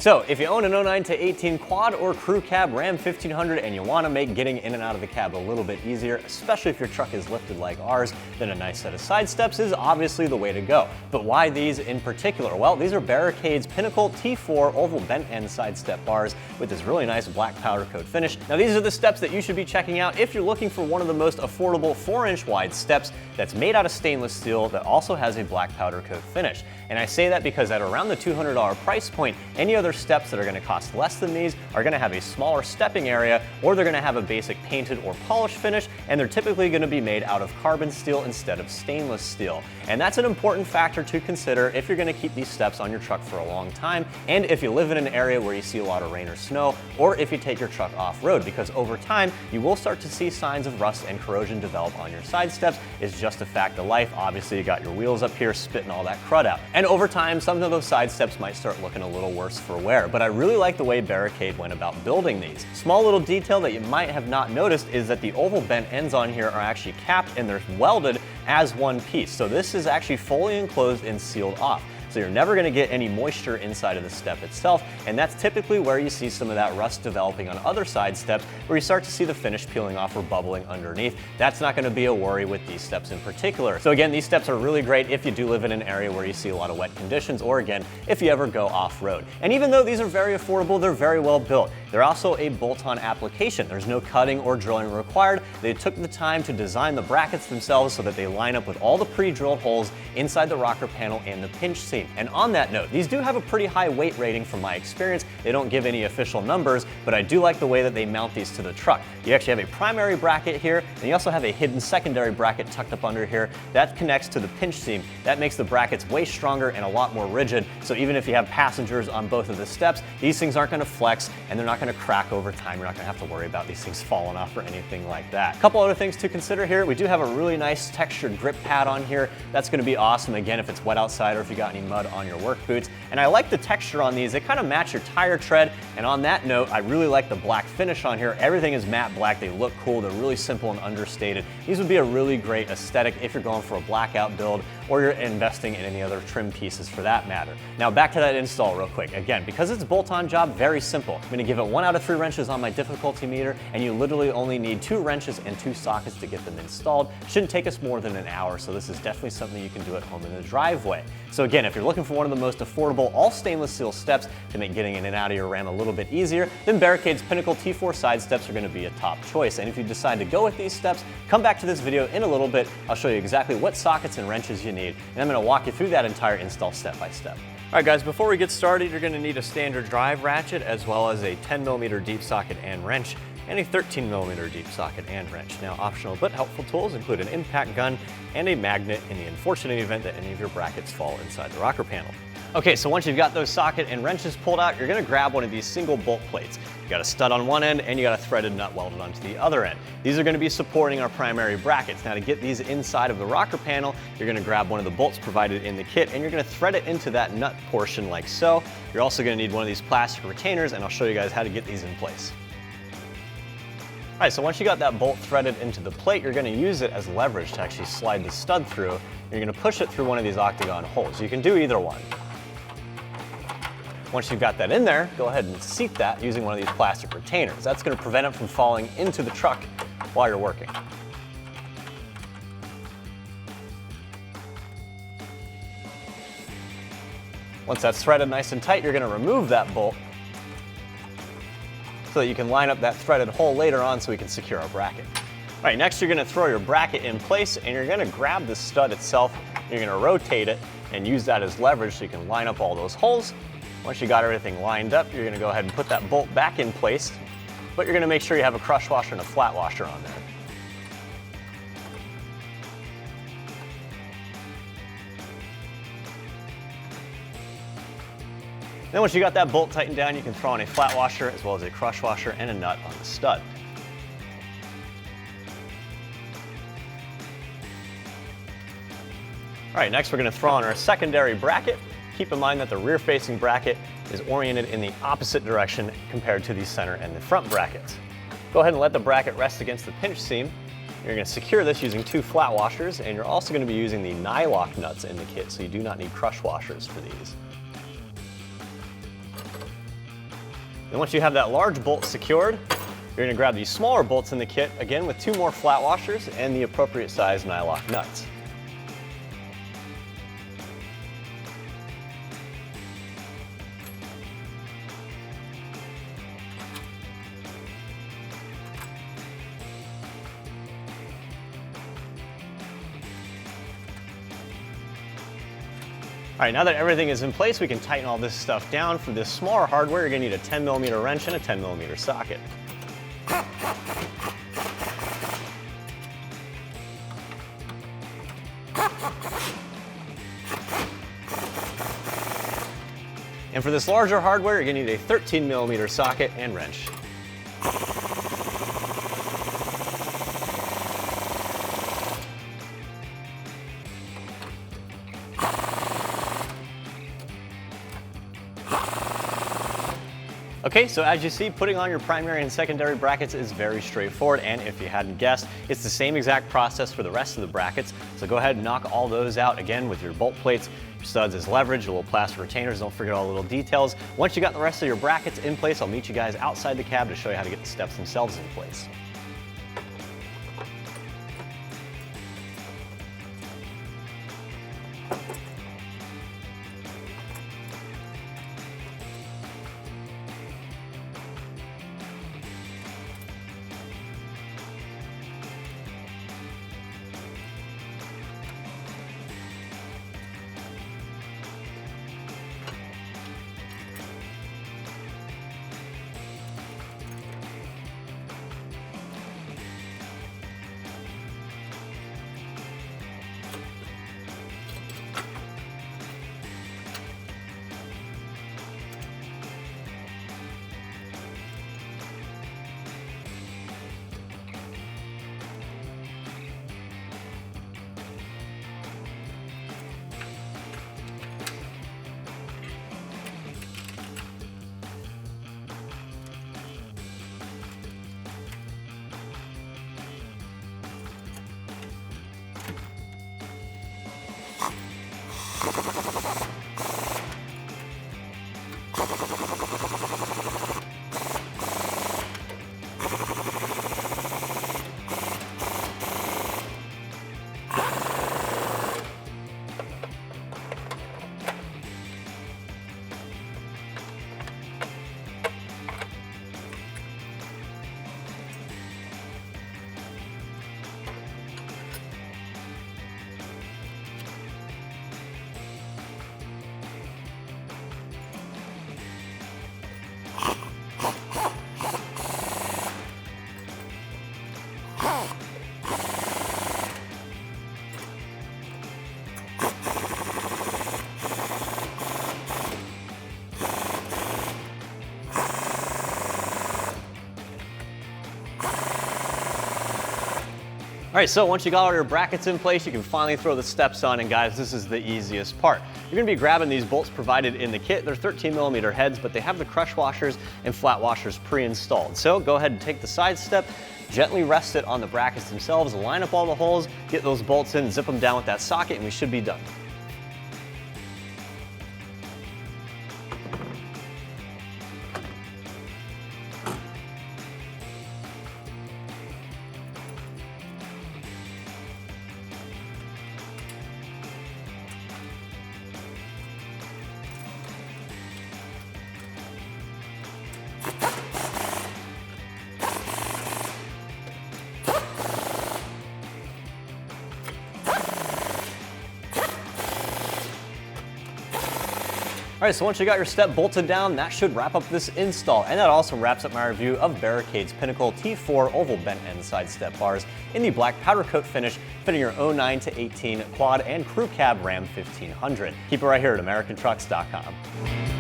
So if you own an 09 to 18 quad or crew cab Ram 1500 and you want to make getting in and out of the cab a little bit easier, especially if your truck is lifted like ours, then a nice set of side steps is obviously the way to go. But why these in particular? Well, these are Barricade's Pinnacle T4 oval bent end side step bars with this really nice black powder coat finish. Now these are the steps that you should be checking out if you're looking for one of the most affordable 4-inch wide steps that's made out of stainless steel that also has a black powder coat finish. And I say that because at around the $200 price point, any other steps that are going to cost less than these are going to have a smaller stepping area, or they're going to have a basic painted or polished finish, and they're typically going to be made out of carbon steel instead of stainless steel. And that's an important factor to consider if you're going to keep these steps on your truck for a long time, and if you live in an area where you see a lot of rain or snow, or if you take your truck off-road, because over time you will start to see signs of rust and corrosion develop on your side steps. It's just a fact of life. Obviously you got your wheels up here spitting all that crud out. And over time, some of those side steps might start looking a little worse for wear, but I really like the way Barricade went about building these. Small little detail that you might have not noticed is that the oval bent ends on here are actually capped and they're welded as one piece. So this is actually fully enclosed and sealed off. So you're never going to get any moisture inside of the step itself, and that's typically where you see some of that rust developing on other side steps where you start to see the finish peeling off or bubbling underneath. That's not going to be a worry with these steps in particular. So again, these steps are really great if you do live in an area where you see a lot of wet conditions, or again, if you ever go off-road. And even though these are very affordable, they're very well built. They're also a bolt-on application. There's no cutting or drilling required. They took the time to design the brackets themselves so that they line up with all the pre-drilled holes inside the rocker panel and the pinch seam. And on that note, these do have a pretty high weight rating from my experience. They don't give any official numbers, but I do like the way that they mount these to the truck. You actually have a primary bracket here, and you also have a hidden secondary bracket tucked up under here that connects to the pinch seam. That makes the brackets way stronger and a lot more rigid, so even if you have passengers on both of the steps, these things aren't going to flex and they're not going to crack over time. You're not going to have to worry about these things falling off or anything like that. A couple other things to consider here. We do have a really nice textured grip pad on here. That's going to be awesome, again, if it's wet outside or if you got any mud on your work boots. And I like the texture on these. They kind of match your tire tread. And on that note, I really like the black finish on here. Everything is matte black. They look cool. They're really simple and understated. These would be a really great aesthetic if you're going for a blackout build or you're investing in any other trim pieces for that matter. Now back to that install real quick. Again, because it's a bolt-on job, very simple. I'm going to give it 1 out of 3 wrenches on my difficulty meter, and you literally only need 2 wrenches and 2 sockets to get them installed. Shouldn't take us more than an hour, so this is definitely something you can do at home in the driveway. So again, if you're looking for one of the most affordable all stainless steel steps to make getting in and out of your Ram a little bit easier, then Barricade's Pinnacle T4 side steps are going to be a top choice. And if you decide to go with these steps, come back to this video in a little bit. I'll show you exactly what sockets and wrenches you need, and I'm going to walk you through that entire install step by step. All right guys, before we get started, you're going to need a standard drive ratchet as well as a 10mm deep socket and wrench, and a 13mm deep socket and wrench. Now, optional but helpful tools include an impact gun and a magnet in the unfortunate event that any of your brackets fall inside the rocker panel. Okay, so once you've got those socket and wrenches pulled out, you're going to grab one of these single bolt plates. You got a stud on one end and you got a threaded nut welded onto the other end. These are going to be supporting our primary brackets. Now to get these inside of the rocker panel, you're going to grab one of the bolts provided in the kit and you're going to thread it into that nut portion like so. You're also going to need one of these plastic retainers, and I'll show you guys how to get these in place. All right, so once you got that bolt threaded into the plate, you're going to use it as leverage to actually slide the stud through. You're going to push it through one of these octagon holes. You can do either one. Once you've got that in there, go ahead and seat that using one of these plastic retainers. That's going to prevent it from falling into the truck while you're working. Once that's threaded nice and tight, you're going to remove that bolt so that you can line up that threaded hole later on so we can secure our bracket. All right, next you're going to throw your bracket in place and you're going to grab the stud itself. You're going to rotate it and use that as leverage so you can line up all those holes. Once you got everything lined up, you're going to go ahead and put that bolt back in place, but you're going to make sure you have a crush washer and a flat washer on there. Then once you got that bolt tightened down, you can throw on a flat washer as well as a crush washer and a nut on the stud. All right, next we're going to throw on our secondary bracket. Keep in mind that the rear-facing bracket is oriented in the opposite direction compared to the center and the front brackets. Go ahead and let the bracket rest against the pinch seam. You're going to secure this using 2 flat washers, and you're also going to be using the nylock nuts in the kit, so you do not need crush washers for these. Then once you have that large bolt secured, you're gonna grab these smaller bolts in the kit, again with 2 more flat washers and the appropriate size nylock nuts. All right, now that everything is in place, we can tighten all this stuff down. For this smaller hardware, you're gonna need a 10mm wrench and a 10mm socket. And for this larger hardware, you're gonna need a 13mm socket and wrench. Okay, so as you see, putting on your primary and secondary brackets is very straightforward, and if you hadn't guessed, it's the same exact process for the rest of the brackets. So go ahead and knock all those out, again, with your bolt plates, your studs as leverage, your little plastic retainers, don't forget all the little details. Once you got the rest of your brackets in place, I'll meet you guys outside the cab to show you how to get the steps themselves in place. All right, so once you got all your brackets in place, you can finally throw the steps on, and guys, this is the easiest part. You're gonna be grabbing these bolts provided in the kit. They're 13mm heads, but they have the crush washers and flat washers pre-installed. So go ahead and take the side step, gently rest it on the brackets themselves, line up all the holes, get those bolts in, zip them down with that socket, and we should be done. All right, so once you got your step bolted down, that should wrap up this install. And that also wraps up my review of Barricade's Pinnacle T4 oval bent end side step bars in the black powder coat finish, fitting your 09 to 18 quad and crew cab Ram 1500. Keep it right here at AmericanTrucks.com.